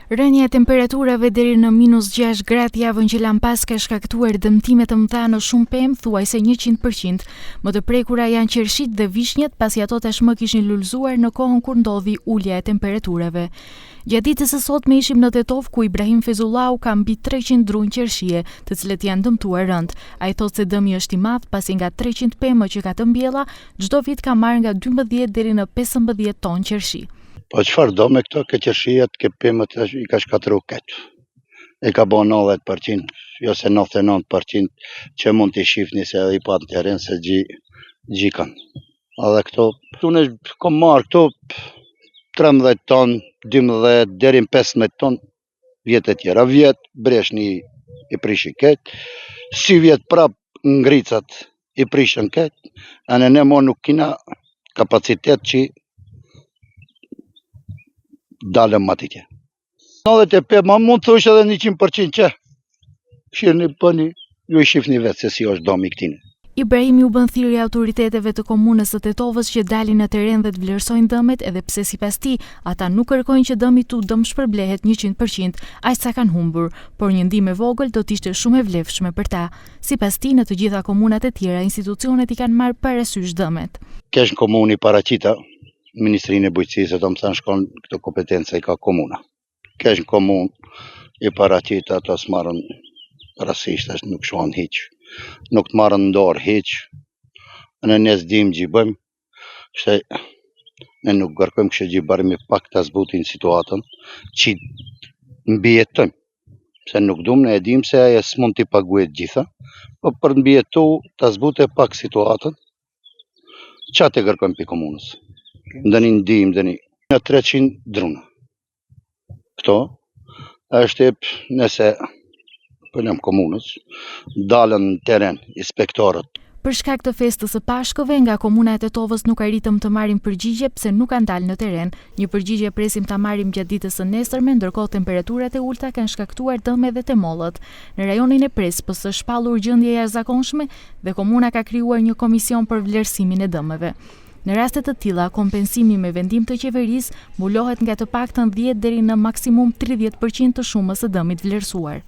Rënja e temperaturave deri në -6 gradë javën që lan pas ka shkaktuar dëmtime të mëdha në shumë pemë, thuajse 100%. Më të prekura janë qershit dhe vishnjët, pasi ato tashmë kishin lulëzuar në kohën kur ndodhi ulja e temperaturave. Gjatë ditës së sotme ishim në Tetov, ku Ibrahim Fezullau ka mbi 300 drunj qershie, të cilët janë dëmtuar rënd. Ai thotë se dëmi është i madh, pasi nga 300 pemë që ka të mbjella, çdo vit ka marrë nga 12 deri në 15 ton qershi. Po çfarë do me këto qershiet, ke pemët i ka shkatru këtë. E ka bo 90%, jo se 99% që mund t'i shifni se edhe i pa në teren se gjikan. Edhe këto, unë kom marrë këto 13 ton, 12 deri në 15 ton, vjetë e tjera. Vjetë breshni i prishi këtë, si vjetë prap ngricat i prishën këtë, anë ne mo nuk kina kapacitet që dalëm matitje. 95, ma mund të thush edhe 100% që shirni pëni, ju i shifni vetë se si është domi këtine. Ibrahimi u bën thirrje autoriteteve të komunës së Tetovës që dalin në teren dhe të vlerësojnë dëmet, edhe pse sipas tij ata nuk kërkojnë që dëmi tu dëm shpërblehet 100%, aq sa kanë humbur, por një ndihmë e vogël do të ishte shumë e vlefshme për ta. Sipas tij, në të gjitha komunat e tjera, institucionet i kanë marrë parasysh dëmet. Kesh komuni paraqita Ministrinë e Bujqësisë, do të thënë shkon këto kompetenca i ka komuna. Kesh komunë i paraqita ato s'marrën rasisht, nuk shuan hiç. Nuk të marrën dorë hiç. Ne s'dim gjë bëjmë. Se ne nuk kërkojmë kështu gjë bëjmë pak ta zbutin situatën që mbijetojmë. Se nuk duam, ne e dim se ajo s'mund t'i paguajë të gjitha, po për mbijetu ta zbute pak situatën. Çfarë të kërkojmë pi komunës? Ndani ndihmë, ndani 300 druna. Këto është nëse përnëm komunës, dalën në teren inspektorët. Për shkak të festës së Pashkëve, nga komuna e Tetovës nuk arritëm të marrim përgjigje pse nuk kanë dalë në teren. Një përgjigje presim ta marrim gjatë ditës së nesërme, ndërkohë temperaturat e ulta kanë shkaktuar dëm edhe te mollët. Në rajonin e Prespës është shpallur gjendje e jashtëzakonshme dhe komuna ka krijuar një komision për vlerësimin e dëmeve. Në raste të tilla, kompensimi me vendim të qeverisë mbulohet nga të paktën 10 deri në maksimum 30% të shumës së dëmit vlerësuar.